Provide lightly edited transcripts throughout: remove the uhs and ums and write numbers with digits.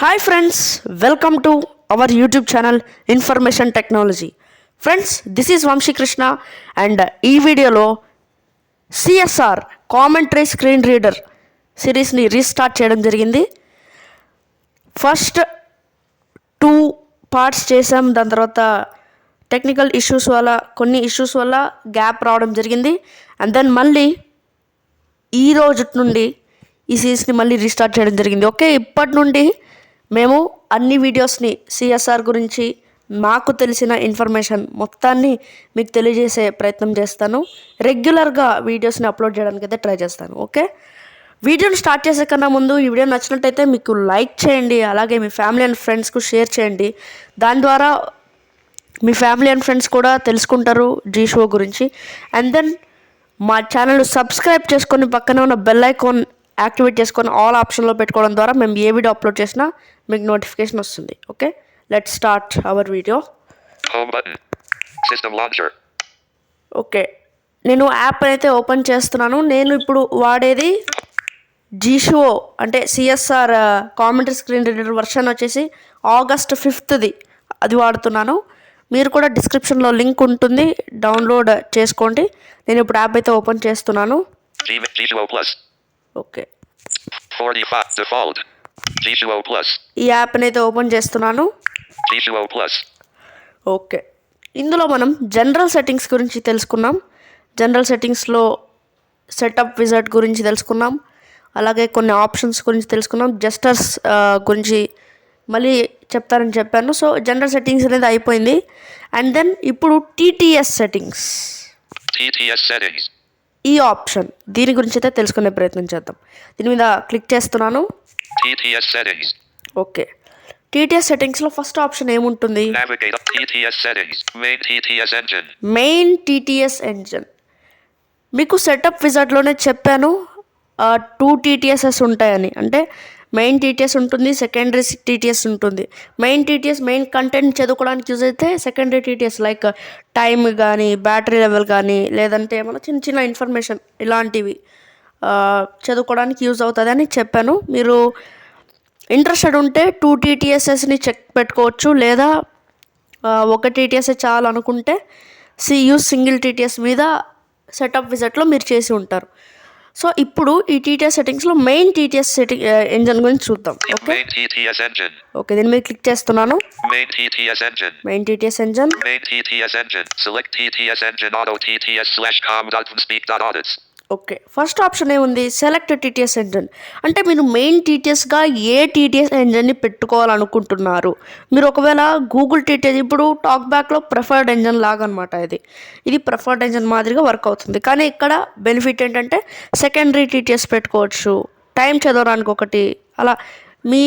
Hi friends, welcome to our YouTube channel Information Technology. Friends, this is Vamshi Krishna and ఈ వీడియోలో CSR commentary screen reader సిరీస్ని restart చేయడం జరిగింది. First 2 parts చేసాం. దాని తర్వాత టెక్నికల్ ఇష్యూస్ వల్ల కొన్ని ఇష్యూస్ వల్ల గ్యాప్ రావడం జరిగింది. అండ్ దెన్ మళ్ళీ ఈ రోజు నుండి ఈ సిరీస్ని మళ్ళీ రీస్టార్ట్ చేయడం జరిగింది. ఓకే, ఇప్పటి నుండి మేము అన్ని వీడియోస్ని సిఎస్ఆర్ గురించి మాకు తెలిసిన ఇన్ఫర్మేషన్ మొత్తాన్ని మీకు తెలియజేసే ప్రయత్నం చేస్తాను. రెగ్యులర్గా వీడియోస్ని అప్లోడ్ చేయడానికి అయితే ట్రై చేస్తాను. ఓకే, వీడియోని స్టార్ట్ చేసే కన్నా ముందు ఈ వీడియో నచ్చినట్టయితే మీకు లైక్ చేయండి, అలాగే మీ ఫ్యామిలీ అండ్ ఫ్రెండ్స్కు షేర్ చేయండి. దాని ద్వారా మీ ఫ్యామిలీ అండ్ ఫ్రెండ్స్ కూడా తెలుసుకుంటారు జీ షో గురించి. అండ్ దెన్ మా ఛానల్ సబ్స్క్రైబ్ చేసుకొని పక్కనే ఉన్న బెల్ ఐకాన్ యాక్టివేట్ చేసుకొని ఆల్ ఆప్షన్లో పెట్టుకోవడం ద్వారా మేము ఏ వీడియో అప్లోడ్ చేసినా మీకు నోటిఫికేషన్ వస్తుంది. Okay, let's start our video. Okay, నేను యాప్ అయితే ఓపెన్ చేస్తున్నాను. నేను ఇప్పుడు వాడేది జీషో అంటే CSR commentary screen reader version వచ్చేసి August 5th అది వాడుతున్నాను. మీరు కూడా డిస్క్రిప్షన్లో లింక్ ఉంటుంది, డౌన్లోడ్ చేసుకోండి. నేను ఇప్పుడు యాప్ అయితే ఓపెన్ చేస్తున్నాను. ఓకే, ఈ యాప్ని అయితే ఓపెన్ చేస్తున్నాను. ఓకే, ఇందులో మనం జనరల్ సెట్టింగ్స్ గురించి తెలుసుకున్నాం. జనరల్ సెట్టింగ్స్లో సెటప్ విజార్డ్ గురించి తెలుసుకున్నాం, అలాగే కొన్ని ఆప్షన్స్ గురించి తెలుసుకున్నాం. జస్టర్స్ గురించి మళ్ళీ చెప్తారని చెప్పాను. సో జనరల్ సెట్టింగ్స్ అనేది అయిపోయింది. అండ్ దెన్ ఇప్పుడు టీటీఎస్ సెట్టింగ్స్, ఈ ఆప్షన్ దీని గురించి అయితే తెలుసుకునే ప్రయత్నం చేద్దాం. దీని మీద క్లిక్ చేస్తున్నాను. ఓకే, టీటీఎస్ సెట్టింగ్స్లో ఫస్ట్ ఆప్షన్ ఏముంటుంది? Main TTS engine. మీకు సెటప్ విజార్డ్లోనే చెప్పాను 2 TTSs ఉంటాయని. అంటే మెయిన్ టీటీఎస్ ఉంటుంది, సెకండరీ టీటీఎస్ ఉంటుంది. మెయిన్ టీటీఎస్ మెయిన్ కంటెంట్ చదువుకోవడానికి యూజ్ అయితే, సెకండరీ టీటీఎస్ లైక్ టైం కానీ, బ్యాటరీ లెవెల్ కానీ, లేదంటే ఏమైనా చిన్న చిన్న ఇన్ఫర్మేషన్ ఇలాంటివి చదువుకోవడానికి యూజ్ అవుతుంది అని చెప్పాను. మీరు ఇంట్రెస్టెడ్ ఉంటే 2 TTSsని చెక్ పెట్టుకోవచ్చు, లేదా 1 TTS చాలు అనుకుంటే యూజ్ సింగిల్ టీటీఎస్ మీద సెటప్ విజార్డ్లో మీరు చేసి ఉంటారు. సో ఇప్పుడు ఈ టీటీఎస్ సెట్టింగ్స్లో మెయిన్ టీటీఎస్ ఎంజిన్ గురించి చూద్దాం. ఓకే, దీని మీద క్లిక్ చేస్తున్నాను. Main TTS engine. Okay, first option ఏముంది? Select TTS engine. అంటే మీరు మెయిన్ టీటీఎస్గా ఏ టీటీఎస్ ఎంజిన్ని పెట్టుకోవాలనుకుంటున్నారు. మీరు ఒకవేళ గూగుల్ టీటీఎస్, ఇప్పుడు టాక్ బ్యాక్లో ప్రిఫర్డ్ ఎంజిన్ లాగా అనమాట. ఇది ప్రిఫర్డ్ ఎంజిన్ మాదిరిగా వర్క్ అవుతుంది. కానీ ఇక్కడ బెనిఫిట్ ఏంటంటే సెకండరీ టీటీఎస్ పెట్టుకోవచ్చు, టైం చదవడానికి ఒకటి, అలా మీ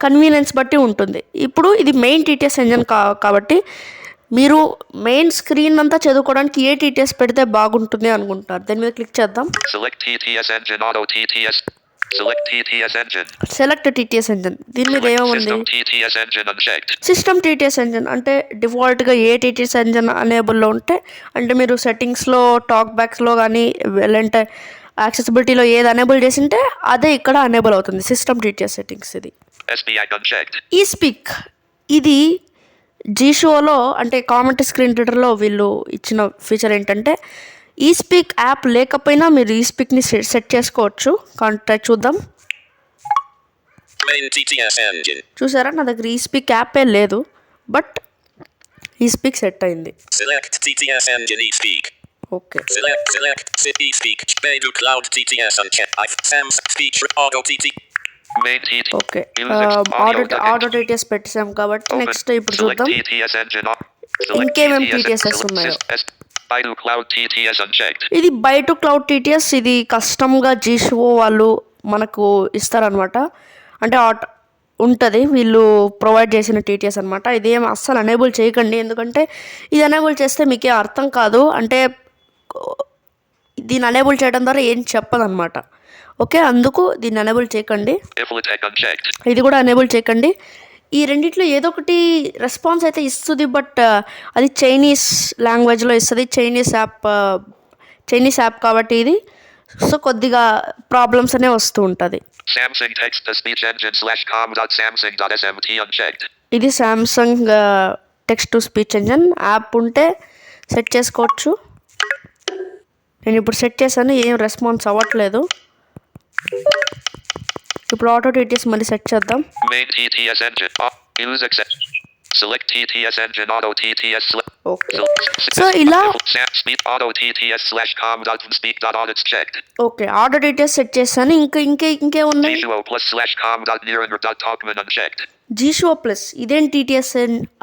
కన్వీనియన్స్ బట్టి ఉంటుంది. ఇప్పుడు ఇది మెయిన్ టీటీఎస్ ఎంజిన్ కాబట్టి మీరు మెయిన్ స్క్రీన్ అంతా చదువుకోవడానికి ఏ టీటీఎస్ పెడితే బాగుంటుంది అనుకుంటున్నారు. దాని మీద క్లిక్ చేద్దాం. Select TTS engine. దీని మీద ఏముంది? System TTS engine. అంటే డిఫాల్ట్గా ఏ టీటీఎస్ ఎంజిన్ అనేబుల్లో ఉంటే, అంటే మీరు సెట్టింగ్స్లో టాక్ బ్యాక్స్లో కానీ లేదంటే యాక్సెసిబిలిటీలో ఏది అనేబుల్ చేసింటే అదే ఇక్కడ అనేబుల్ అవుతుంది. System TTS settings. ఇది ఈ స్పీక్, ఇది జీ షోలో అంటే కామెంటరీ స్క్రీన్ రీడర్లో వీళ్ళు ఇచ్చిన ఫీచర్ ఏంటంటే ఈ స్పీక్ యాప్ లేకపోయినా మీరు ఈ స్పీక్ని సెట్ చేసుకోవచ్చు. కాంటాక్ట్ చూద్దాం. చూసారా, నా దగ్గర ఈ స్పీక్ యాపే లేదు, బట్ ఈ స్పీక్ సెట్ అయింది. ఓకే, ఓకే, ఆటో టీటీఎస్ పెట్టేసాం కాబట్టి నెక్స్ట్ ఇప్పుడు చూద్దాం ఇంకేమేమి టీటీఎస్ఎస్ ఉన్నాయో. ఇది బై టు క్లౌడ్ టీటీఎస్. ఇది కస్టమ్గా జీ షో వాళ్ళు మనకు ఇస్తారనమాట. అంటే ఉంటుంది, వీళ్ళు ప్రొవైడ్ చేసిన టీటీఎస్ అనమాట. ఇదేం అస్సలు అనేబుల్ చేయకండి, ఎందుకంటే ఇది అనేబుల్ చేస్తే మీకే అర్థం కాదు. అంటే దీన్ని అనేబుల్ చేయడం ద్వారా ఏం చెప్పదన్నమాట. ఓకే, అందుకు దీన్ని అనేబుల్ చేయకండి. ఇది కూడా అనేబుల్ చేయకండి. ఈ రెండిట్లో ఏదో ఒకటి రెస్పాన్స్ అయితే ఇస్తుంది, బట్ అది చైనీస్ లాంగ్వేజ్లో ఇస్తుంది. చైనీస్ యాప్ కాబట్టి ఇది సో కొద్దిగా ప్రాబ్లమ్స్ అనే వస్తూ ఉంటుంది. Samsung text-to-speech engine /com.samsung.smt unchecked. ఇది Samsung text to speech engine app ఉంటే సెట్ చేసుకోవచ్చు. నేను ఇప్పుడు సెట్ చేశాను, ఏం రెస్పాన్స్ అవ్వట్లేదు. ఇప్పుడు ఆటో టీటీఎస్ మళ్ళీ సెట్ చేద్దాం. Main TTS engine. Use accept. Select TTS engine auto TTS. Okay, so ఇలా Speak auto TTS /com.speak.audits checked. Okay, auto TTS set చేశాను. ఇంకే ఉన్నాయి. Visuo plus /com.nearender.talkman unchecked. Jieshuo plus ఇదేం TTS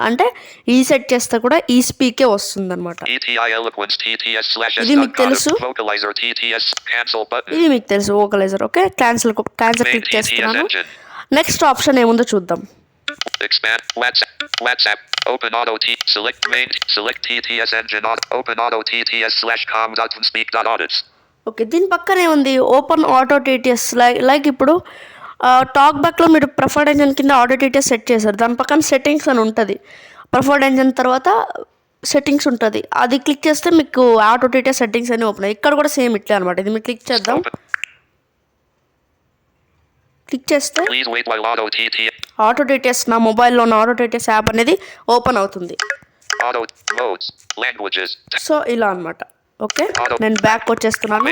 అంటే ఈ set చేస్తే కూడా ఈ స్పీకే వస్తుంది అనమాట. ETI Eloquence TTS ఇది మీకు తెలుసు. Vocalizer TTS cancel button. ఇది మీకు తెలుసు, వోకలైజర్. ఓకే, క్యాన్సిల్ క్లిక్ చేస్తున్నాను. నెక్స్ట్ ఆప్షన్ ఏముందో చూద్దాం. Expand WhatsApp open auto select TTS engine open auto TTS /com.speak.audits. Okay, దీని పక్కనే ఉంది ఓపెన్ ఆటో టీటీఎస్. లైక్ ఇప్పుడు టాక్ బ్యాక్లో మీరు ప్రిఫర్డ్ ఎంజన్ కింద ఆటో టీటీఎస్ సెట్ చేశారు, దాని పక్కన సెట్టింగ్స్ అని ఉంటుంది. ప్రిఫర్డ్ ఎంజన్ తర్వాత సెట్టింగ్స్ ఉంటుంది, అది క్లిక్ చేస్తే మీకు ఆటో టీటీఎస్ సెట్టింగ్స్ అని ఓపెన్ అయ్యి. ఇక్కడ కూడా సేమ్ ఇట్లే అనమాట. ఇది మీరు క్లిక్ చేద్దాం. క్లిక్ చేస్తే ఆటో టీటీఎస్, నా మొబైల్లో ఉన్న ఆటో టీటీఎస్ యాప్ అనేది ఓపెన్ అవుతుంది. సో ఇలా అనమాట. ఓకే, నేను బ్యాక్ వచ్చేస్తున్నాను.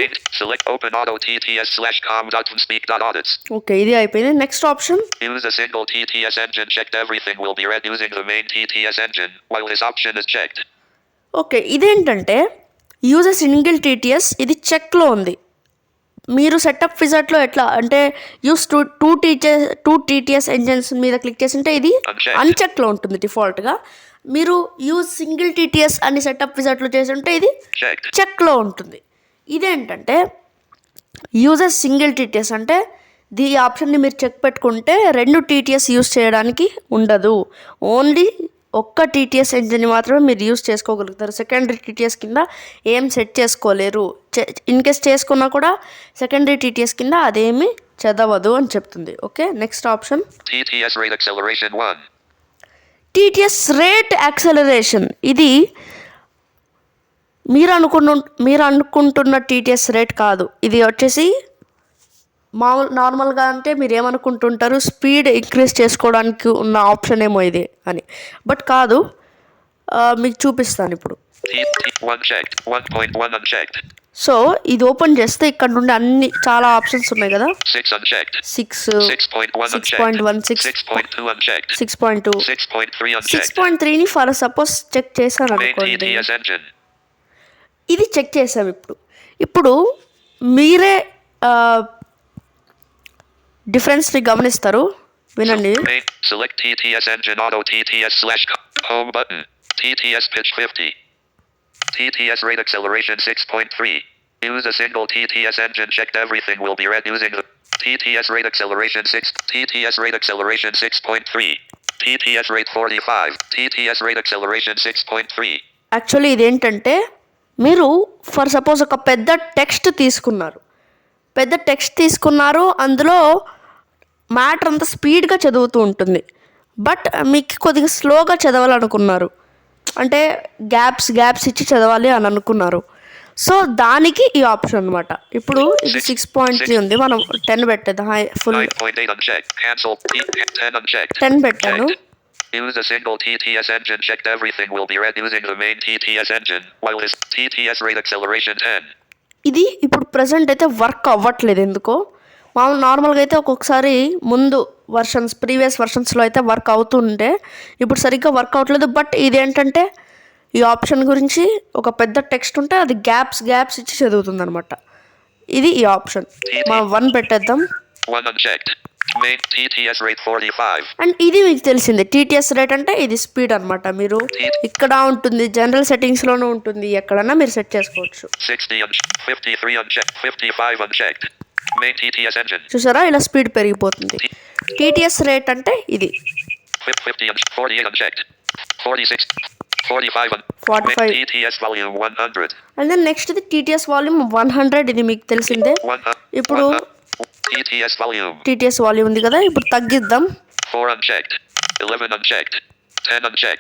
ఓకే, ఇది అయిపోయింది. Next option use a single TTS engine checked. Everything will be read using the main TTS engine while this option is checked. Okay, ఇదేంటంటే use single TTS, ఇది చెక్లో ఉంది. మీరు సెటప్ విజార్ట్లో ఎట్లా అంటే యూస్ టూ టీటీఎస్ ఎంజిన్స్ మీద click చేసింటే ఇది అన్చెక్లో ఉంటుంది డిఫాల్ట్గా. మీరు యూజ్ సింగిల్ టీటీఎస్ అని సెటప్ విజార్ట్లో చేస్తుంటే ఇది చెక్లో ఉంటుంది. ఇదేంటంటే యూజెస్ సింగిల్ టీటీఎస్ అంటే ఈ ఆప్షన్ని మీరు చెక్ పెట్టుకుంటే రెండు టీటీఎస్ యూజ్ చేయడానికి ఉండదు. ఓన్లీ ఒక్క టీటీఎస్ ఎంజిన్ మాత్రమే మీరు యూజ్ చేసుకోగలుగుతారు. సెకండరీ టీటీఎస్ కింద ఏం సెట్ చేసుకోలేరు. ఇన్ కేస్ చేసుకున్నా కూడా సెకండరీ టీటీఎస్ కింద అదేమి చదవదు అని చెప్తుంది. Okay, next option TTS rate acceleration 1. TTS rate acceleration. ఇది మీరు అనుకుంటున్న టీటీఎస్ రేట్ కాదు. ఇది వచ్చేసి నార్మల్గా అంటే మీరు ఏమనుకుంటుంటారు, స్పీడ్ ఇంక్రీజ్ చేసుకోవడానికి ఉన్న ఆప్షన్ ఏమో ఇది అని, బట్ కాదు. మీకు చూపిస్తాను ఇప్పుడు. సో ఇది ఓపెన్ చేస్తే ఇక్కడ నుండి అన్ని చాలా ఆప్షన్స్ ఉన్నాయి కదా. 6.3ని ఫర్ సపోజ్ చెక్ చేశాను అనుకోండి. ఇది చెక్ చేసాం. ఇప్పుడు మీరే డిఫరెన్స్ని గమనిస్తారు, వినండి. Select TTS engine auto TTS /home button. TTS pitch 50. TTS rate acceleration 6.3. Use a single TTS engine checked. Everything will be read using the TTS rate acceleration 6. TTS rate acceleration 6.3. TTS rate 45. TTS rate acceleration 6.3. Actually ఇదేంటంటే మీరు for suppose ఒక పెద్ద text తీసుకున్నారు, అందులో matter అంతా స్పీడ్గా చదువుతూ ఉంటుంది, బట్ మీకు కొద్దిగా స్లోగా చదవాలనుకున్నారు, అంటే గ్యాప్స్ ఇచ్చి చదవాలి అని అనుకున్నారు. సో దానికి ఈ ఆప్షన్ అనమాట. ఇప్పుడు ఇది 6.3 ఉంది, మనం 10 పెట్టేద్దాం. ఫుల్ 10 పెట్టాను. Use a single TTS engine checked. Everything will be read using the main TTS engine while this TTS rate acceleration 10. ఇది ఇప్పుడు ప్రెసెంట్ అయితే వర్క్ అవ్వట్లేదు. ఎందుకో నార్మల్గా అయితే ఒక్కొక్కసారి ముందు ప్రీవియస్ వర్షన్స్లో అయితే వర్క్ అవుతుంటే ఇప్పుడు సరిగ్గా వర్క్ అవ్వట్లేదు. బట్ ఇదేంటంటే ఈ ఆప్షన్ గురించి ఒక పెద్ద టెక్స్ట్ ఉంటే అది గ్యాప్స్ ఇచ్చి చదువుతుంది అనమాట. ఇది ఈ ఆప్షన్. మనం 1 పెట్టేద్దాం. అండ్ ఇది మీకు తెలిసిందే, టీటీఎస్ రేట్ అంటే ఇది స్పీడ్ అనమాట. మీరు ఇక్కడ ఉంటుంది, జనరల్ సెట్టింగ్స్ లోనే ఉంటుంది, ఎక్కడన్నా మీరు సెట్ చేసుకోవచ్చు. చూసారా, ఇలా స్పీడ్ పెరిగిపోతుంది. టీటీఎస్ రేట్ అంటే ఇది 45. అండ్ దెన్ నెక్స్ట్ ఇది టీటీఎస్ వాల్యూమ్ 100. ఇది మీకు తెలిసిందే. ఇప్పుడు టీటీఎస్ వాల్యూమ్ ఉంది కదా, ఇప్పుడు తగ్గిద్దాం.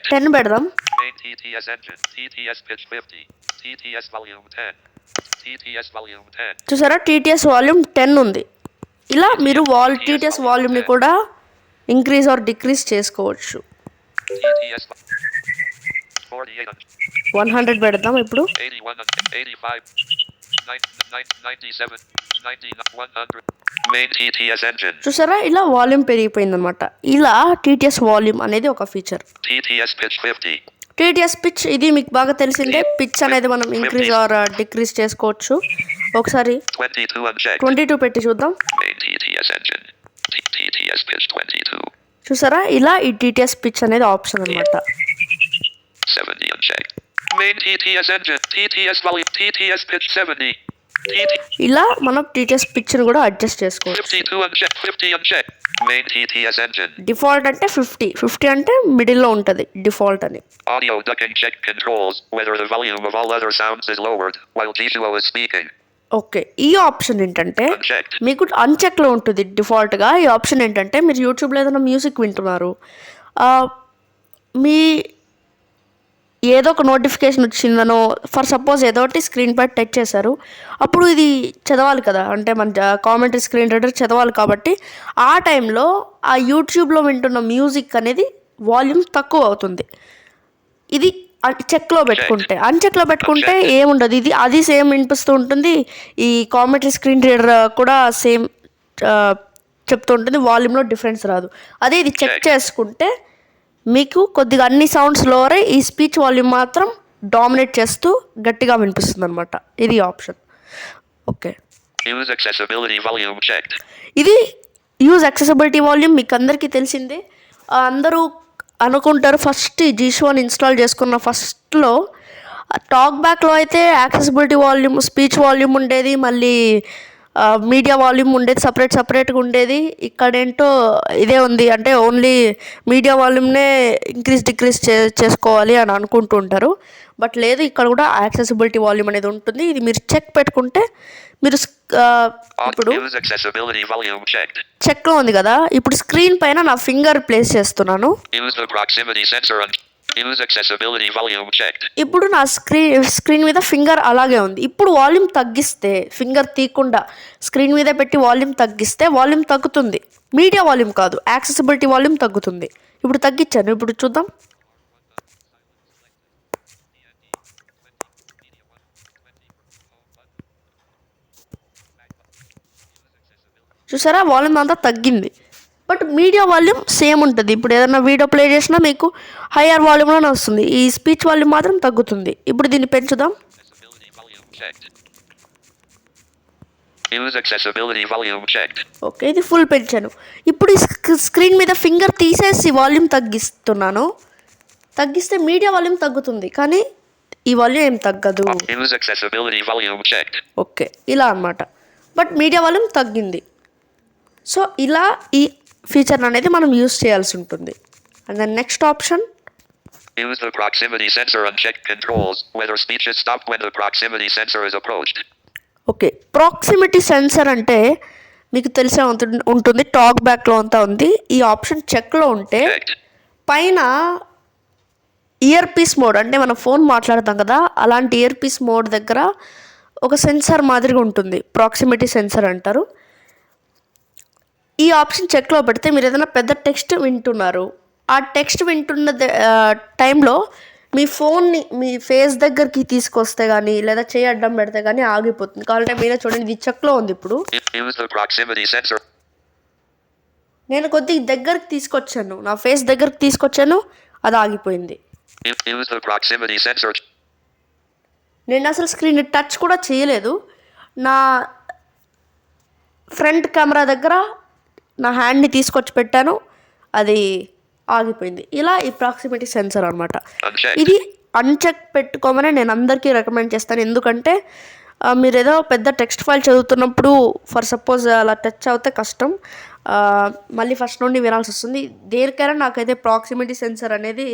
10 పెడదాం. చూసారా, టీటీఎస్ వాల్యూమ్ 10 ఉంది. ఇలా మీరు టీటీఎస్ వాల్యూమ్ని కూడా ఇంక్రీజ్ ఆర్ డిక్రీజ్ చేసుకోవచ్చు. TTS 48 100 పెడదాం ఇప్పుడు. 81 85 97 90 100 main TTS engine చూసారా, ఇలా వాల్యూమ్ పెరిగిపోయిందనమాట. ఇలా టీటీఎస్ వాల్యూమ్ అనేది ఒక feature. TTS pitch 50 TTS pitch, ఇది మీకు బాగా తెలిసిందే. పిచ్ అనేది మనం ఇంక్రీజ్ ఆర్ డిక్రీజ్ చేసుకోవచ్చు. ఒకసారి 22 unchecked 22 పెట్టి చూద్దాం. main TTS engine TTS pitch 22 చూసారా, ఇలా ఈ టీటీఎస్ పిచ్ అనేది ఆప్షన్ అనమాట. 70 unchecked main TTS engine TTS volume TTS pitch 70 ఇలా మనం టీటీఎస్ పిచ్ని కూడా అడ్జస్ట్ చేసుకోవచ్చు. 52 unchecked 50 unchecked main TTS engine default అంటే 50 అంటే మిడిల్లో ఉంటుంది డిఫాల్ట్ అని. audio ducking check controls whether the volume of all other sounds is lowered while G2O is speaking okay, ఈ ఆప్షన్ ఏంటంటే unchecked మీకు అన్చెక్లో ఉంటుంది డిఫాల్ట్గా. ఈ ఆప్షన్ ఏంటంటే మీరు యూట్యూబ్లో ఏదైనా మ్యూజిక్ వింటున్నారు, మీ ఏదో ఒక నోటిఫికేషన్ వచ్చిందనో ఫర్ సపోజ్ ఏదో ఒకటి స్క్రీన్ పై టచ్ చేశారు, అప్పుడు ఇది చదవాలి కదా, అంటే మన కామెంటరీ స్క్రీన్ రీడర్ చదవాలి. కాబట్టి ఆ టైంలో ఆ యూట్యూబ్లో వింటున్న మ్యూజిక్ అనేది వాల్యూమ్ తక్కువ అవుతుంది. ఇది చెక్లో పెట్టుకుంటే. అన్చెక్లో పెట్టుకుంటే ఏముండదు, ఇది అది సేమ్ వినిపిస్తూ ఉంటుంది. ఈ కామెంటరీ స్క్రీన్ రీడర్ కూడా సేమ్ చెప్తూ ఉంటుంది, వాల్యూమ్లో డిఫరెన్స్ రాదు. అదే ఇది చెక్ చేసుకుంటే మీకు కొద్దిగా అన్ని సౌండ్స్ లోవర్ అయ్యి ఈ స్పీచ్ వాల్యూమ్ మాత్రం డామినేట్ చేస్తూ గట్టిగా వినిపిస్తుంది అనమాట. ఇది option. Okay, use accessibility volume checked ఇది యూజ్ యాక్సెసిబిలిటీ వాల్యూమ్ మీకు అందరికీ తెలిసిందే. అందరూ అనుకుంటారు ఫస్ట్ జీషోని ఇన్స్టాల్ చేసుకున్న ఫస్ట్లో టాక్ బ్యాక్లో అయితే యాక్సెసిబిలిటీ వాల్యూమ్, స్పీచ్ వాల్యూమ్ ఉండేది, మళ్ళీ మీడియా వాల్యూమ్ ఉండేది, సపరేట్గా ఉండేది. ఇక్కడేంటో ఇదే ఉంది, అంటే ఓన్లీ మీడియా వాల్యూమ్నే ఇంక్రీజ్ డిక్రీజ్ చేసుకోవాలి అని అనుకుంటూ ఉంటారు. బట్ లేదు, ఇక్కడ కూడా యాక్సెసిబిలిటీ వాల్యూమ్ అనేది ఉంటుంది. ఇది మీరు చెక్ పెట్టుకుంటే మీరు ఇప్పుడు use accessibility volume checked చెక్లో ఉంది కదా, ఇప్పుడు స్క్రీన్ పైన నా ఫింగర్ ప్లేస్ చేస్తున్నాను. use the proximity sensor use accessibility volume checked ఇప్పుడు నా స్క్రీన్ మీద ఫింగర్ అలాగే ఉంది. ఇప్పుడు వాల్యూమ్ తగ్గిస్తే, ఫింగర్ తీయకుండా స్క్రీన్ మీద పెట్టి వాల్యూమ్ తగ్గిస్తే వాల్యూమ్ తగ్గుతుంది. మీడియా వాల్యూమ్ కాదు, యాక్సెసిబిలిటీ వాల్యూమ్ తగ్గుతుంది. ఇప్పుడు తగ్గించాను, ఇప్పుడు చూద్దాం. చూసారా, వాల్యూమ్ అంతా తగ్గింది. బట్ మీడియా వాల్యూమ్ సేమ్ ఉంటుంది. ఇప్పుడు ఏదైనా వీడియో ప్లే చేసినా మీకు హయ్యర్ వాల్యూమ్లోనే వస్తుంది. ఈ స్పీచ్ వాల్యూమ్ మాత్రం తగ్గుతుంది. ఇప్పుడు దీన్ని పెంచుదాం. accessibility volume checked use accessibility volume checked okay, ఇది ఫుల్ పెంచాను. ఇప్పుడు ఈ స్క్రీన్ మీద ఫింగర్ తీసేసి వాల్యూమ్ తగ్గిస్తున్నాను. తగ్గిస్తే మీడియా వాల్యూమ్ తగ్గుతుంది, కానీ ఈ వాల్యూమ్ ఏం తగ్గదు. use accessibility volume checked okay, ఇలా అన్నమాట. బట్ మీడియా వాల్యూమ్ తగ్గింది. సో ఇలా ఈ ఫీచర్ అనేది మనం యూస్ చేయాల్సి ఉంటుంది. And then next option use the proximity sensor unchecked controls whether speech is stopped when the proximity sensor is approached okay, proximity sensor అంటే మీకు తెలిసే ఉంటుంది, టాక్ బ్యాక్లో అంతా ఉంది. ఈ ఆప్షన్ చెక్లో ఉంటే checked పైన ఇయర్ పీస్ మోడ్, అంటే మనం ఫోన్ మాట్లాడతాం కదా, అలాంటి ఇయర్ పీస్ మోడ్ దగ్గర ఒక సెన్సార్ మాదిరిగా ఉంటుంది, ప్రాక్సిమిటీ సెన్సర్ అంటారు. ఈ ఆప్షన్ చెక్లో పెడితే మీరు ఏదైనా పెద్ద టెక్స్ట్ వింటున్నారు, ఆ టెక్స్ట్ వింటున్న టైంలో మీ ఫోన్ని మీ ఫేస్ దగ్గరికి తీసుకొస్తే కానీ లేదా చేయి అడ్డం పెడితే కానీ ఆగిపోతుంది. కాబట్టి మీరే చూడండి, ఇది చెక్లో ఉంది. ఇప్పుడు use the proximity sensor నేను కొద్దిగా దగ్గరికి తీసుకొచ్చాను, నా ఫేస్ దగ్గరికి తీసుకొచ్చాను, అది ఆగిపోయింది. use the proximity sensor నేను అసలు స్క్రీన్ టచ్ కూడా చేయలేదు. నా ఫ్రంట్ కెమెరా దగ్గర నా హ్యాండ్ని తీసుకొచ్చి పెట్టాను, అది ఆగిపోయింది. ఇలా ఈ ప్రాక్సిమిటీ సెన్సర్ అనమాట. unchecked ఇది అన్చెక్ పెట్టుకోమని నేను అందరికీ రికమెండ్ చేస్తాను. ఎందుకంటే మీరు ఏదో పెద్ద టెక్స్ట్ ఫైల్ చదువుతున్నప్పుడు ఫర్ సపోజ్ అలా టచ్ అవుతే కష్టం, మళ్ళీ ఫస్ట్ నుండి వినాల్సి వస్తుంది. దేనికైనా నాకైతే ప్రాక్సిమిటీ సెన్సర్ అనేది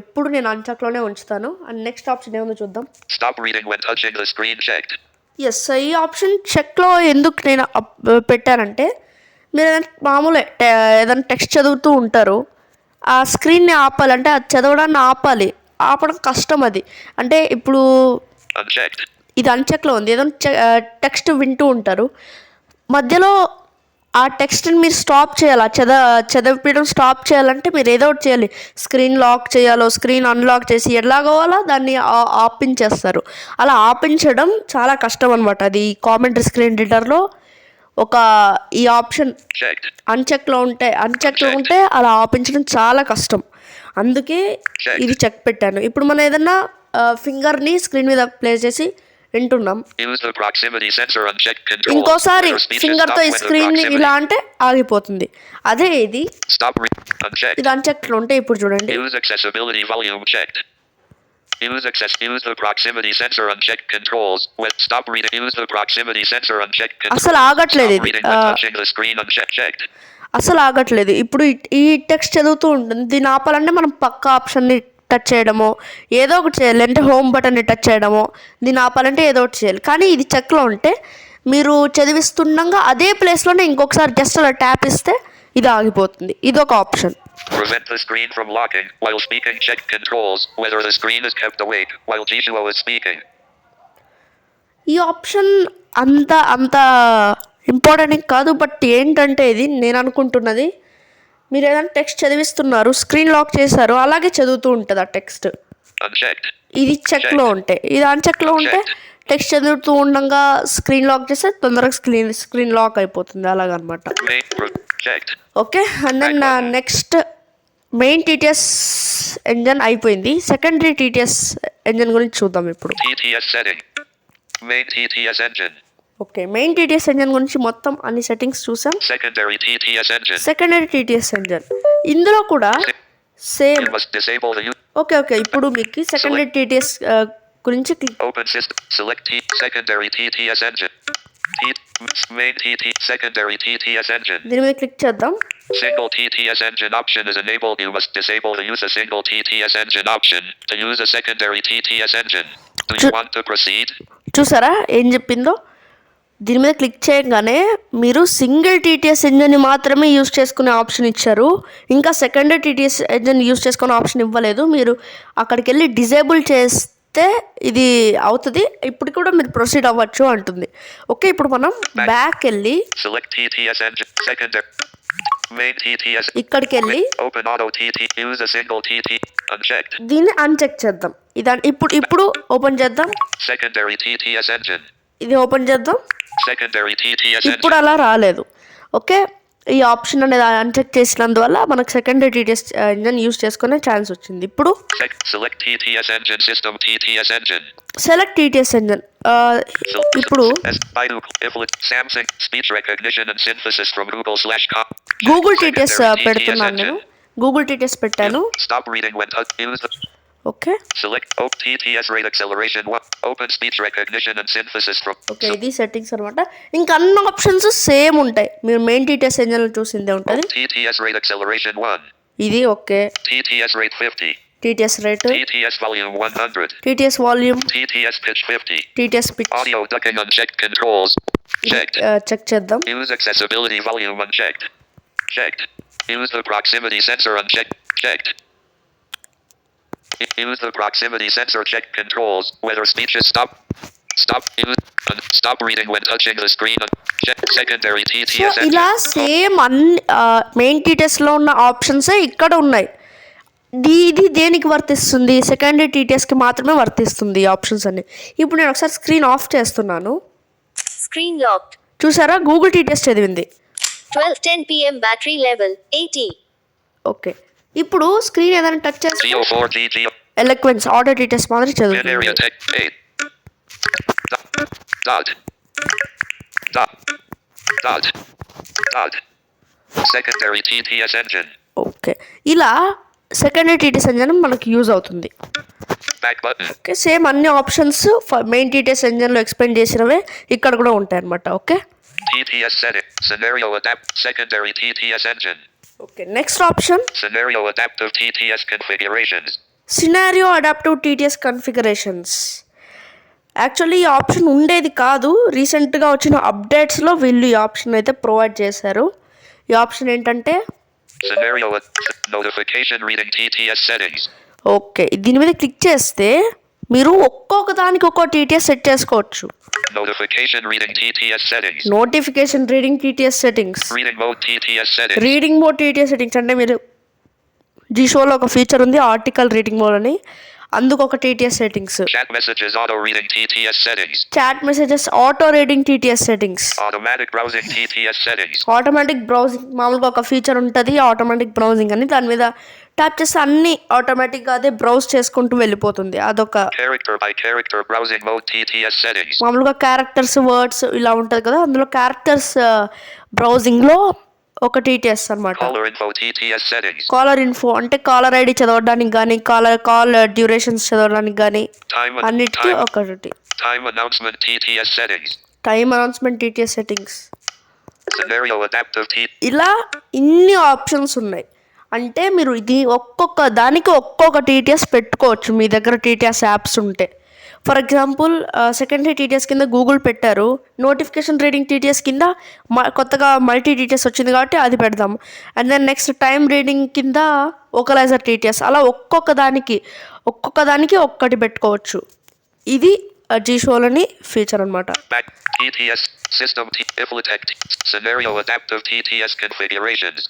ఎప్పుడు నేను అన్చెక్లోనే ఉంచుతాను. అండ్ నెక్స్ట్ ఆప్షన్ ఏముందో చూద్దాం. stop reading when touching the screen checked yes, ఈ ఆప్షన్ చెక్లో ఎందుకు నేను పెట్టానంటే, మీరు ఏదైనా మామూలు ఏదైనా టెక్స్ట్ చదువుతూ ఉంటారు, ఆ స్క్రీన్ని ఆపాలంటే అది చదవడాన్ని ఆపడం కష్టం. అది అంటే ఇప్పుడు unchecked ఇది అన్చెక్లో ఉంది, ఏదైనా టెక్స్ట్ వింటూ ఉంటారు, మధ్యలో ఆ టెక్స్ట్ని మీరు స్టాప్ చేయాలి, చదివిపించడం స్టాప్ చేయాలంటే మీరు ఏదో ఒకటి చేయాలి. స్క్రీన్ లాక్ చేయాలో, స్క్రీన్ అన్లాక్ చేసి ఎలాగోవాలో దాన్ని ఆపించేస్తారు. అలా ఆపించడం చాలా కష్టం అనమాట. అది కామెంటరీ స్క్రీన్ రీడర్లో ఈ ఆప్షన్ Checked. అన్చెక్లో ఉంటే అలా ఆపించడం చాలా కష్టం. అందుకే ఇది చెక్ పెట్టాను. ఇప్పుడు మనం ఏదన్నా ఫింగర్ని స్క్రీన్ మీద ప్లేస్ చేసి వింటున్నాం, Use the proximity sensor unchecked controls. ఇంకోసారి Whether speech is ఫింగర్తో stopped ఈ when the స్క్రీన్ని proximity- ఇలా అంటే ఆగిపోతుంది. అదే ఇది Unchecked. ఇది అన్చెక్లో ఉంటే ఇప్పుడు చూడండి. Use accessibility volume checked. Use the proximity sensor unchecked controls. When stop reading. Use the proximity sensor unchecked controls. అసలు ఆగట్లేదు Stop ఇది. reading when touching the screen unchecked. అసలు ఆగట్లేదు. ఇప్పుడు ఈ టెక్స్ట్ చదువుతూ ఉంటుంది. దీన్ని ఆపాలంటే మనం పక్క ఆప్షన్ని టచ్ చేయడమో ఏదో ఒకటి చేయాలి, అంటే హోమ్ బటన్ని టచ్ చేయడమో, దీన్ని ఆపాలంటే ఏదో ఒకటి చేయాలి. కానీ ఇది చెక్లో ఉంటే మీరు చదివిస్తుండగా అదే ప్లేస్లోనే ఇంకొకసారి జస్ట్ అలా ట్యాప్ ఇస్తే ఇది ఆగిపోతుంది. ఇది ఒక option. Prevent the screen from locking while speaking. Check controls whether the screen is kept awake while Jishua is speaking. ఈ ఆప్షన్ అంత ఇంపార్టెంట్ కాదు, బట్ ఏంటంటే ఇది నేను అనుకుంటున్నది, మీరు ఏదైనా టెక్స్ట్ చదివిస్తున్నారు, స్క్రీన్ లాక్ చేశారు, అలాగే చదువుతూ ఉంటుంది ఆ టెక్స్ట్. Unchecked. ఇది చెక్లో ఉంటే, ఇది అన్చెక్లో ఉంటే టెక్స్ట్ చదువుతూ ఉండగా స్క్రీన్ లాక్ చేస్తే తొందరగా స్క్రీన్ లాక్ అయిపోతుంది, అలాగనమాట. Checked. Okay, and then next main TTS engine అయిపోయింది. సెకండరీ టీటీఎస్ ఇంజన్ గురించి చూద్దాం ఇప్పుడు. TTS setting. Main TTS engine. Okay, main TTS engine గురించి మొత్తం అన్ని సెట్టింగ్స్ చూసాం. Secondary TTS engine. Secondary TTS engine ఇందులో కూడా same. You must disable the okay, ఇప్పుడు మీకు సెకండరీ టీటీఎస్ గురించి open system. Select secondary TTS engine. Main secondary TTS engine. దీని మీద క్లిక్ చేద్దాం. Single TTS engine option is enabled. You must disable the use a single TTS engine option to use a secondary TTS engine. Do you want to proceed? చూసారా ఏం చెప్పిందో? దీని మీద click చేయగానే మీరు సింగిల్ టీటీఎస్ ఇంజన్ని మాత్రమే use చేసుకునే option ఇచ్చారు. ఇంకా సెకండరీ టీటీఎస్ ఇంజన్ యూజ్ చేసుకునే ఆప్షన్ ఇవ్వలేదు. మీరు అక్కడికి వెళ్ళి డిజేబుల్ చేస్తే ఇది అవుతుంది. ఇప్పుడు కూడా మీరు ప్రొసీడ్ అవ్వచ్చు అంటుంది. ఓకే, ఇప్పుడు మనం బ్యాక్ వెళ్ళి Select TTS engine. Secondary. Main TTS. ఇక్కడికి వెళ్ళి Open auto TT. Use a single TT. Unchecked. దీన్ని అన్చెక్ చేద్దాం. ఇప్పుడు ఓపెన్ చేద్దాం. Secondary TTS engine. ఇది ఓపెన్ చేద్దాం. Secondary TTS ఇప్పుడు engine. అలా రాలేదు. ఓకే, ఈ ఆప్షన్ అనేది అన్చెక్ చేసినందువల్ల మనకు సెకండరీ టీటీఎస్ ఇంజన్ యూజ్ చేసుకునే ఛాన్స్ వచ్చింది. ఇప్పుడు Select TTS engine system. TTS engine. Select TTS engine. ఇప్పుడు Samsung speech recognition and synthesis from Google/com. Google TTS పెడుతున్నాను నేను. గూగుల్ టీటీఎస్ పెట్టాను. Stop reading when use the okay, select TTS rate acceleration 1. Open speech recognition and synthesis from. Okay, ఇది settings అనమాట. ఇంకా అన్ని options same ఉంటాయి. మీరు main TTS engine చూసిందే ఉంటుంది. TTS rate acceleration 1. ఇది okay. TTS rate 50. TTS rate, TTS volume 100. TTS volume, TTS pitch 50. TTS pitch Audio ducking unchecked controls. Checked. Check చేద్దాం. Use accessibility volume unchecked. Checked. Use the proximity sensor unchecked. Checked. Use the proximity sensor check controls whether speech is stop. Stop reading when touching the screen. Check secondary so TTS ఇలా engine. Same main టీటీఎస్లో ఉన్న ఆప్షన్సే ఇక్కడ ఉన్నాయి. ఇది దేనికి వర్తిస్తుంది? Secondary టీటీఎస్కి మాత్రమే వర్తిస్తుంది ఈ ఆప్షన్స్ అన్ని. ఇప్పుడు నేను ఒకసారి స్క్రీన్ ఆఫ్ చేస్తున్నాను. Screen locked. చూసారా, గూగుల్ టీటీఎస్ చదివింది. 12:10 p.m. Battery level 80. ఓకే, ఇప్పుడు స్క్రీన్ ఏదైనా టచ్ చేస్తే Geo4G ఎలక్వెన్స్ ఆడియో టీటీఎస్ మాదిరి Bin area చదువుతుంది. tech 8. Dot. Secondary TTS engine. Okay, ఇలా సెకండరీ టీటీఎస్ ఇంజన్ మనకి యూజ్ అవుతుంది. Back button. ఓకే, సేమ్ అన్ని ఆప్షన్స్ మెయిన్ టీటీఎస్ ఇంజన్లో ఎక్స్ప్లెయిన్ చేసినవే ఇక్కడ కూడా ఉంటాయి అన్నమాట. Okay, TTS setting. Scenario adapt. Secondary TTS engine. Okay, next option Scenario adaptive TTS configurations. Scenario adaptive TTS configurations. Actually ఈ ఆప్షన్ ఉండేది కాదు. రీసెంట్గా వచ్చిన అప్డేట్స్లో వీళ్ళు ఈ ఆప్షన్ అయితే ప్రొవైడ్ చేశారు. ఈ ఆప్షన్ ఏంటంటే Notification reading TTS settings. Okay, దీని మీద క్లిక్ చేస్తే మీరు ఒక్కొక్క దానికి ఒక్కో టీటీఎస్ సెట్ చేసుకోవచ్చు. Notification reading TTS settings. Notification reading TTS settings, Reading mode TTS settings. Reading mode TTS settings అంటే మీరు జీషోలో ఒక ఫీచర్ ఉంది ఆర్టికల్ రీడింగ్ మోడ్ అని, అందుకు ఒక TTS settings. Chat messages auto reading TTS settings. Chat messages auto reading TTS settings. Automatic browsing TTS settings. Automatic browsing, మామూలుగా ఒక feature ఉంటుంది ఆటోమేటిక్ బ్రౌజింగ్ అని, దాని మీద ట్యాప్ చేస్తే అన్ని ఆటోమేటిక్గా అదే బ్రౌజ్ చేసుకుంటూ వెళ్ళిపోతుంది. అదొక Character by character browsing mode TTS settings. మామూలుగా క్యారెక్టర్స్ వర్డ్స్ ఇలా ఉంటుంది కదా, అందులో క్యారెక్టర్స్ బ్రౌజింగ్లో ఒక టీటీఎస్ అనమాట. Caller info TTS settings. Caller info అంటే కాలర్ ఐడి చదవడానికి కానీ కాల్ డ్యూరేషన్స్ చదవడానికి కానీ అన్నిటికీ ఒకటి. Time announcement TTS settings. Time announcement TTS settings. Scenario adaptive ఇలా ఇన్ని ఆప్షన్స్ ఉన్నాయి. అంటే మీరు ఇది ఒక్కొక్క దానికి ఒక్కొక్క టీటీఎస్ పెట్టుకోవచ్చు మీ దగ్గర టీటీఎస్ యాప్స్ ఉంటే. ఫర్ ఎగ్జాంపుల్ సెకండరీ టీటీఎస్ కింద గూగుల్ పెట్టారు, నోటిఫికేషన్ రీడింగ్ టీటీఎస్ కింద కొత్తగా మల్టీ టీటీఎస్ వచ్చింది కాబట్టి అది పెడదాం. And then next time reading కింద ఓకలైజర్ టీటీఎస్, అలా ఒక్కొక్క దానికి ఒక్కటి పెట్టుకోవచ్చు. ఇది జీషోలోని ఫీచర్ అనమాట. back TTS system scenario adaptive TTS configurations.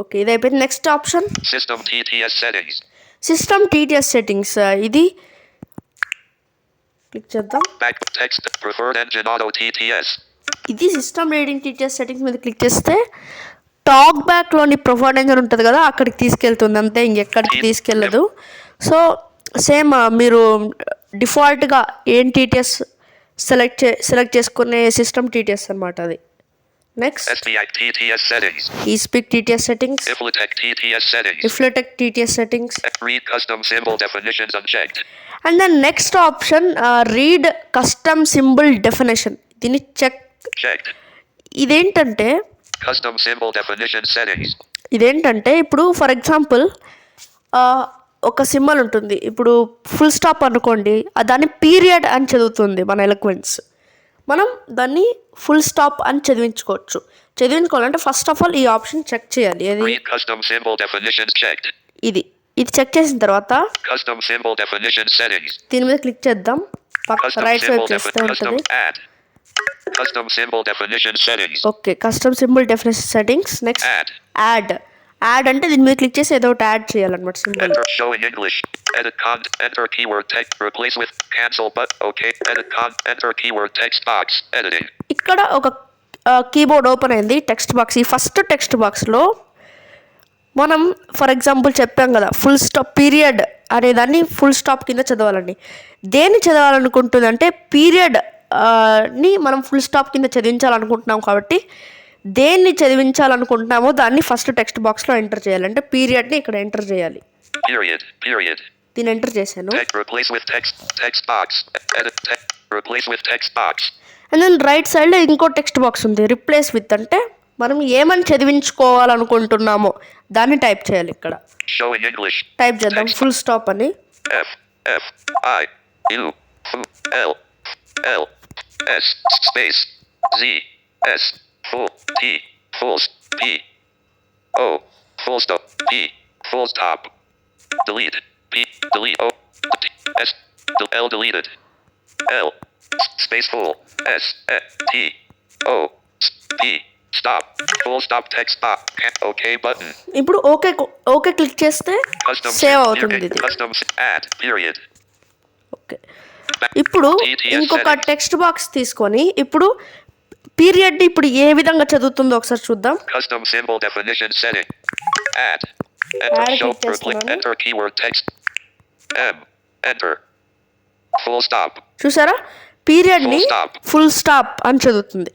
Okay, ఇది అయిపోయింది. Next option System TTS settings. System TTS settings. ఇది క్లిక్ చేద్దాం. Back text preferred engine auto TTS. ఇది సిస్టమ్ రీడింగ్ టీటీఎస్ సెట్టింగ్స్ మీద క్లిక్ చేస్తే టాక్ బ్యాక్లోని ప్రిఫర్డ్ ఎంజన్ ఉంటుంది కదా, అక్కడికి తీసుకెళ్తుంది అంతే, ఇంకెక్కడికి తీసుకెళ్ళదు. సో సేమ్ మీరు డిఫాల్ట్గా ఏం టీటీఎస్ సెలెక్ట్ చేసుకునే సిస్టమ్ టీటీఎస్ అనమాట అది. Next SPIC TTS settings. ESpeak TTS settings, Iflatec TTS settings. IFlytek TTS settings. Read custom symbol definitions unchecked. And then next option read custom symbol definition, దీన్ని Checked. ఇదేంటంటే Custom symbol definition settings. ఇప్పుడు for example ఒక symbol ఉంటుంది, ఇప్పుడు full stop అనుకోండి, దాన్ని period అని చదువుతుంది మన ఎలోక్వెన్స్. మనం దాన్ని ఫుల్ స్టాప్ అని చదివించుకోవాలంటే ఫస్ట్ ఆఫ్ ఆల్ ఈ ఆప్షన్ చెక్ చేయాలి. Read custom symbol definitions checked. ఇది చెక్ చేసిన తర్వాత Custom symbol definition settings. దీని మీద క్లిక్ చేద్దాం. Custom రైట్ symbol సైడ్ చేస్తే custom ఉంటుంది. add. Custom symbol definition settings. Okay, custom symbol definition settings. Next add అంటే దీని మీద క్లిక్ చేసి ఏదో ఒకటి యాడ్ చేయాలన్నమాట symbol. Enter show in English. Edit enter keyword text. Replace with cancel but okay. Edit enter keyword text box. Editing. ఇక్కడ ఒక keyboard open అయింది, టెక్స్ట్ బాక్స్. ఈ ఫస్ట్ టెక్స్ట్ బాక్స్లో మనం ఫర్ ఎగ్జాంపుల్ చెప్పాం కదా ఫుల్ స్టాప్ పీరియడ్ అనేదాన్ని full stop కింద చదవాలండి. దేన్ని చదవాలనుకుంటుంది అంటే పీరియడ్ ని మనం ఫుల్ స్టాప్ కింద చదివించాలనుకుంటున్నాం కాబట్టి దేన్ని చదివించాలనుకుంటున్నామో దాన్ని ఫస్ట్ టెక్స్ట్ బాక్స్లో ఎంటర్ చేయాలి. అంటే పీరియడ్ని ఇక్కడ ఎంటర్ చేయాలి. Period. దీన్ని ఎంటర్ చేశాను. Replace with text box. Edit replace with text box. And then right సైడ్లో ఇంకో టెక్స్ట్ బాక్స్ ఉంది, రిప్లేస్ విత్ అంటే మనం ఏమని చదివించుకోవాలనుకుంటున్నామో దాన్ని టైప్ చేయాలి. ఇక్కడ Show in English. టైప్ చేద్దాం ఫుల్ స్టాప్ అని. FIUL S space Z S full T full P O full stop P full stop delete P delete O T S L deleted L space full S T O P stop full stop text box OK button. ఇప్పుడు okay click చేస్తే save అవుతుంది ఇది. Custom add period. Okay, ఇప్పుడు ఇంకొక text box తీసుకొని ఇప్పుడు period ఇప్పుడు ఏ విధంగా చదువుతుందో ఒకసారి చూద్దాం. Custom symbol definition setting. Add. Enter show enter keyword text. Enter. Full stop. చూసారా, పీరియడ్ని ఫుల్ స్టాప్ అని చదువుతుంది.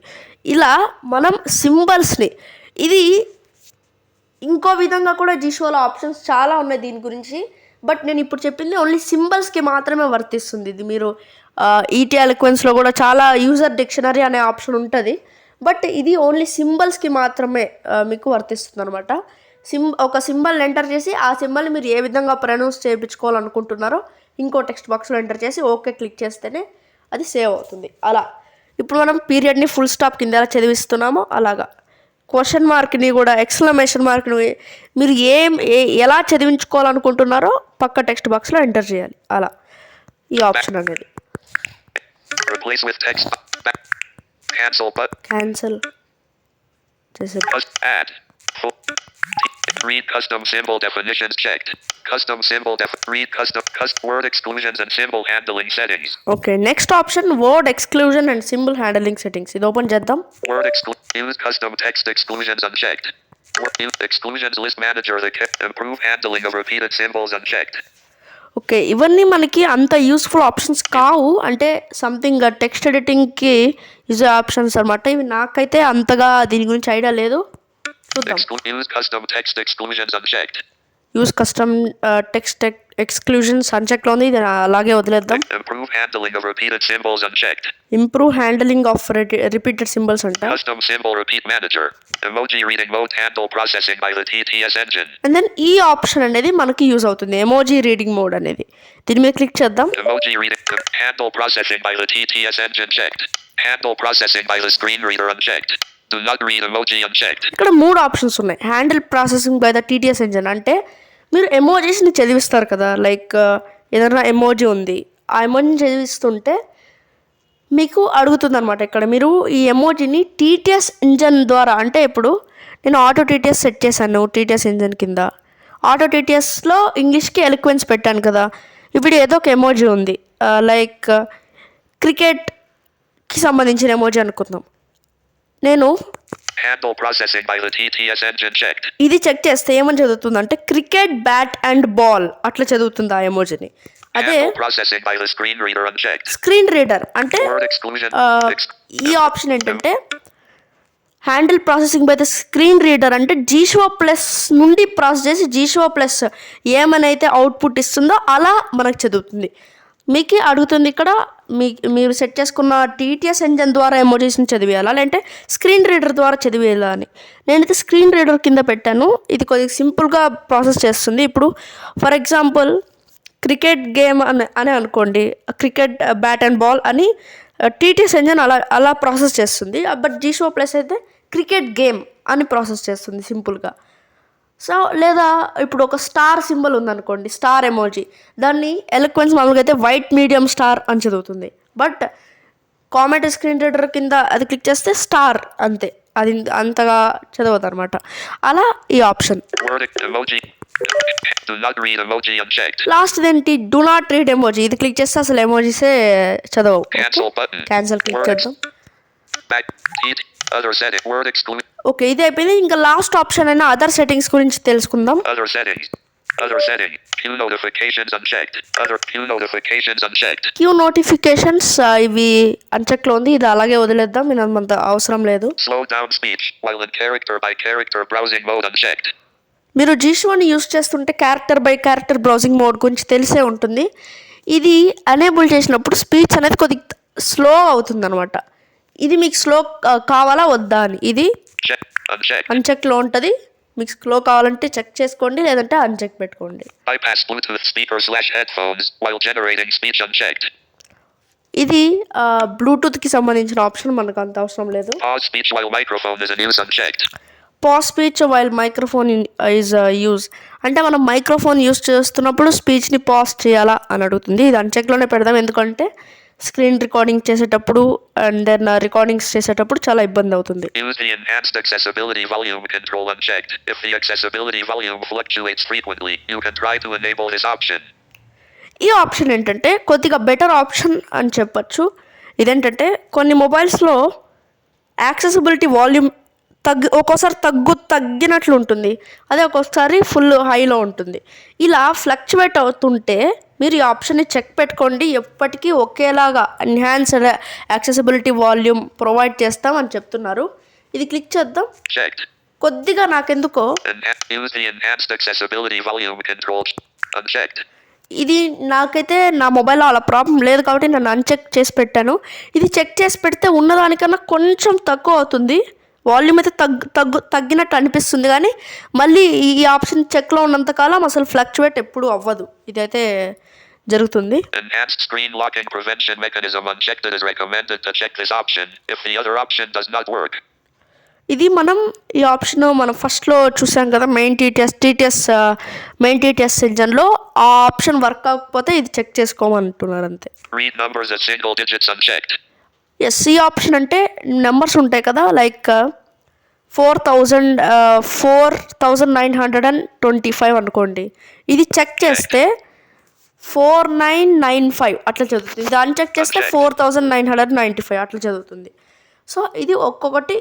ఇలా మనం సింబల్స్ని ఇది ఇంకో విధంగా కూడా జీషోలో ఆప్షన్స్ చాలా ఉన్నాయి దీని గురించి, బట్ నేను ఇప్పుడు చెప్పింది ఓన్లీ సింబల్స్కి మాత్రమే వర్తిస్తుంది. ఇది మీరు ఈటీ ఎలోక్వెన్స్లో కూడా చాలా యూజర్ డిక్షనరీ అనే ఆప్షన్ ఉంటుంది, బట్ ఇది ఓన్లీ సింబల్స్కి మాత్రమే మీకు వర్తిస్తుంది అనమాట. ఒక సింబల్ ఎంటర్ చేసి ఆ సింబల్ని మీరు ఏ విధంగా ప్రొనౌన్స్ చేయించుకోవాలనుకుంటున్నారో ఇంకో టెక్స్ట్ బాక్స్లో ఎంటర్ చేసి ఓకే క్లిక్ చేస్తేనే అది సేవ్ అవుతుంది. అలా ఇప్పుడు మనం పీరియడ్ని ఫుల్ స్టాప్ కింద ఎలా చదివిస్తున్నామో అలాగా క్వశ్చన్ మార్క్ని కూడా ఎక్స్క్లమేషన్ మార్క్ని మీరు ఎలా చదివించుకోవాలనుకుంటున్నారో పక్క టెక్స్ట్ బాక్స్లో ఎంటర్ చేయాలి. అలా ఈ ఆప్షన్ అనేది. Replace with text. Back. Cancel button. Cancel చేసేది. Add. Full. Read custom symbol definitions checked. Custom symbol read custom word exclusions and symbol handling settings. Okay, next option word exclusion and symbol handling settings. ఇది open చేద్దాం. Word use custom text exclusions unchecked. Use exclusions list manager improve handling of repeated symbols unchecked. Okay, ఇవన్నీ మనకి అంత useful options కావు, అంటే something text ఎడిటింగ్కి use options అనమాట. ఇవి నాకైతే అంతగా దీని గురించి ఐడియా లేదు, చూద్దాం. Use custom text exclusions unchecked. Use custom text exclusions అన్చెక్లో ఉంది, ఇది అలాగే వదిలేద్దాం. Improve handling of repeated symbols unchecked. Improve handling of repeated symbols అంట. Custom symbol repeat manager. Emoji reading mode handle processing by the TTS engine. And then ఈ option అనేది మనకి use అవుతుంది, ఎమోజీ రీడింగ్ మోడ్ అనేది. దీని మీద click చేద్దాం. Emoji reading handle processing by the TTS engine checked. Handle processing by the screen reader unchecked. Do not read emoji unchecked. ఇక్కడ 3 options ఉన్నాయి. Handle processing by the TTS engine అంటే మీరు ఎమోజీస్ని చదివిస్తారు కదా, లైక్ ఏదైనా ఎమోజీ ఉంది, ఆ ఎమోజీని చదివిస్తుంటే మీకు అడుగుతుంది అనమాట. ఇక్కడ మీరు ఈ ఎమోజీని టీటీఎస్ ఇంజన్ ద్వారా, అంటే ఇప్పుడు నేను ఆటో టీటీఎస్ సెట్ చేశాను టీటీఎస్ ఇంజన్ కింద. ఆటో టీటీఎస్లో ఇంగ్లీష్కి ఎలిక్వెన్స్ పెట్టాను కదా, ఇప్పుడు ఏదో ఒక ఎమోజీ ఉంది, లైక్ క్రికెట్కి సంబంధించిన ఎమోజీ అనుకుందాం. నేను Handle processing by the TTS engine checked. ఇది చెక్ చేస్తే ఏమని చదువుతుంది అంటే క్రికెట్ బ్యాట్ అండ్ బాల్ అట్లా చదువుతుంది ఆ ఎమోజీని. అదే Handle processing by the screen reader unchecked. Screen reader అంటే Word exclusion. ఈ ఆప్షన్ ఏంటంటే handle processing by the screen reader అంటే జీషో ప్లస్ నుండి ప్రాసెస్ చేసి జీషో ప్లస్ ఏమనైతే అవుట్పుట్ ఇస్తుందో అలా మనకు చదువుతుంది. మీకు అడుగుతుంది ఇక్కడ మీరు సెట్ చేసుకున్న టీటీఎస్ ఎంజన్ ద్వారా ఎమోజీస్ని చదివేయాలా లేదంటే స్క్రీన్ రీడర్ ద్వారా చదివేయాలా అని. నేనైతే స్క్రీన్ రీడర్ కింద పెట్టాను, ఇది కొద్దిగా సింపుల్గా ప్రాసెస్ చేస్తుంది. ఇప్పుడు ఫర్ ఎగ్జాంపుల్ క్రికెట్ గేమ్ అని అనుకోండి, క్రికెట్ బ్యాట్ అండ్ బాల్ అని టీటీఎస్ ఎంజన్ అలా ప్రాసెస్ చేస్తుంది. బట్ జీషో ప్లస్ అయితే క్రికెట్ గేమ్ అని ప్రాసెస్ చేస్తుంది సింపుల్గా. సో లేదా ఇప్పుడు ఒక స్టార్ సింబల్ ఉందనుకోండి, స్టార్ ఎమోజీ, దాన్ని ఎలక్వెన్స్ మామూలుగా అయితే వైట్ మీడియం స్టార్ అని చదువుతుంది. బట్ కామెంట్ స్క్రీన్ రీడర్ కింద అది క్లిక్ చేస్తే స్టార్ అంతే, అది అంతగా చదవదు అనమాట. అలా ఈ ఆప్షన్. లాస్ట్ ఏంటి, డూ నాట్ రీడ్ ఎమోజీ, ఇది క్లిక్ చేస్తే అసలు ఎమోజీసే చదవవు. క్యాన్సిల్ క్లిక్ చేద్దాం. ఓకే, ఇది అయిపోయింది. ఇంకా లాస్ట్ ఆప్షన్ అయినా అదర్ సెట్టింగ్స్ గురించి తెలుసుకుందాం. క్యూ నోటిఫికేషన్స్ ఇవి అన్చెక్లో ఉంది, ఇది అలాగే వదిలేద్దాం, ఇది అంత అవసరం లేదు. మీరు జీషోని యూస్ చేస్తుంటే character by character browsing mode గురించి తెలిసే ఉంటుంది. ఇది ఎనేబుల్ చేసినప్పుడు స్పీచ్ అనేది కొద్దిగా స్లో అవుతుంది అనమాట. ఇది మీకు స్లో కావాలా వద్దా అని, ఇది అన్చెక్లో ఉంటుంది. మీకు స్లో కావాలంటే చెక్ చేసుకోండి, లేదంటే అన్చెక్ పెట్టుకోండి. ఇది బ్లూటూత్కి సంబంధించిన ఆప్షన్, మనకు అంత అవసరం లేదు. Pause speech while microphone is use అంటే మనం మైక్రోఫోన్ యూజ్ చేస్తున్నప్పుడు స్పీచ్ని పాజ్ చేయాలా అని అడుగుతుంది. ఇది అన్చెక్లోనే పెడదాం, ఎందుకంటే స్క్రీన్ రికార్డింగ్ చేసేటప్పుడు అండ్ దెన్ రికార్డింగ్స్ చేసేటప్పుడు చాలా ఇబ్బంది అవుతుంది. ఈ ఆప్షన్ ఏంటంటే కొద్దిగా బెటర్ ఆప్షన్ అని చెప్పచ్చు. ఇదేంటంటే కొన్ని మొబైల్స్లో యాక్సెసిబిలిటీ వాల్యూమ్ ఒక్కోసారి తగ్గినట్లు ఉంటుంది, అదే ఒక్కోసారి ఫుల్ హైలో ఉంటుంది. ఇలా ఫ్లక్చువేట్ అవుతుంటే మీరు ఈ ఆప్షన్ని చెక్ పెట్టుకోండి. ఎప్పటికీ ఒకేలాగా ఎన్హాన్స్డ్ యాక్సెసిబిలిటీ వాల్యూమ్ ప్రొవైడ్ చేస్తాం అని చెప్తున్నారు. ఇది క్లిక్ చేద్దాం. కొద్దిగా నాకెందుకో ఇది నాకైతే నా మొబైల్లో అలా ప్రాబ్లం లేదు కాబట్టి నేను అన్చెక్ చేసి పెట్టాను. ఇది చెక్ చేసి పెడితే ఉన్నదానికన్నా కొంచెం తక్కువ అవుతుంది, వాల్యూమ్ అయితే తగ్గినట్టు అనిపిస్తుంది, కానీ మళ్ళీ ఈ ఆప్షన్ చెక్లో ఉన్నంతకాలం అసలు ఫ్లక్చువేట్ ఎప్పుడు అవ్వదు. ఇదైతే జరుగుతుంది. Enhanced screen locking prevention mechanism unchecked. It is recommended to check this option if the other option does not work. ఇది మనం ఈ ఆప్షన్ మనం ఫస్ట్లో చూసాం కదా మెయిన్ టీటీఎస్ ఇంజన్లో ఆ ఆప్షన్ వర్క్ అవ్వకపోతే ఇది చెక్ చేసుకోమంటున్నారు అంతే. Read numbers as single digits unchecked. Yes, ఈ ఆప్షన్ అంటే నెంబర్స్ ఉంటాయి కదా, లైక్ 4925 అనుకోండి, ఇది చెక్ చేస్తే 4995 అట్లా చదువుతుంది. ఇది అన్చెక్ చేస్తే 4995 అట్లా చదువుతుంది. సో ఇది ఒక్కొక్కటి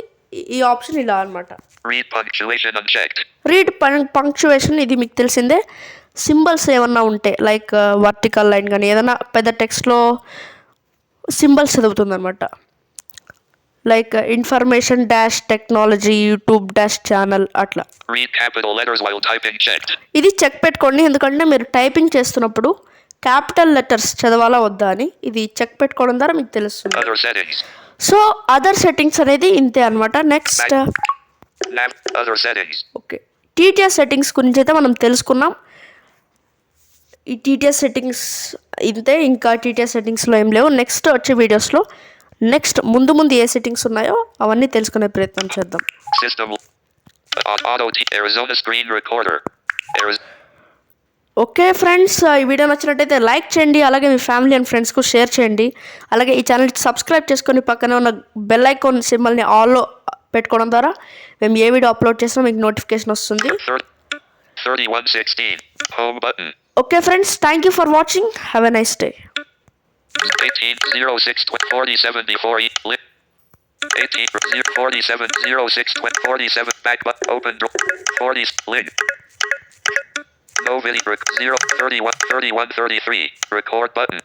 ఈ ఆప్షన్ ఇలా అనమాట. Read punctuation unchecked. Read punctuation ఇది మీకు తెలిసిందే. సింబల్స్ ఏమన్నా ఉంటే లైక్ వర్టికల్ లైన్ కానీ ఏదైనా పెద్ద టెక్స్ట్లో సింబల్స్ చదువుతుంది అనమాట. Like information dash technology YouTube dash channel అట్లా. Read capital letters while typing checked. ఇది చెక్ పెట్టుకోండి, ఎందుకంటే మీరు టైపింగ్ చేస్తున్నప్పుడు క్యాపిటల్ లెటర్స్ చదవాలా వద్దా అని ఇది చెక్ పెట్టుకోవడం ద్వారా మీకు తెలుస్తుంది. Other settings. So other settings అనేది ఇంతే అనమాట. Next Other settings. Okay, TTS settings గురించి అయితే మనం తెలుసుకున్నాం. ఈ టీటీఎస్ సెట్టింగ్స్ ఇంతే, ఇంకా టీటీఎస్ సెట్టింగ్స్లో ఏం లేవు. నెక్స్ట్ వచ్చే వీడియోస్లో ముందు ఏ సెట్టింగ్స్ ఉన్నాయో అవన్నీ తెలుసుకునే ప్రయత్నం చేద్దాం. System. Arizona screen recorder. Okay friends, ఈ వీడియో నచ్చినట్టయితే లైక్ చేయండి, అలాగే మీ ఫ్యామిలీ అండ్ ఫ్రెండ్స్కు షేర్ చేయండి. అలాగే ఈ ఛానల్కి సబ్స్క్రైబ్ చేసుకొని పక్కనే ఉన్న బెల్ ఐకాన్ సింబల్ని ఆల్లో పెట్టుకోవడం ద్వారా మేము ఏ వీడియో అప్లోడ్ చేసినా మీకు నోటిఫికేషన్ వస్తుంది. 3116. Home button. Okay friends, thank you for watching. Have a nice day. 180647 18470647 back button open door 40 link. No video 0 31 33 record button.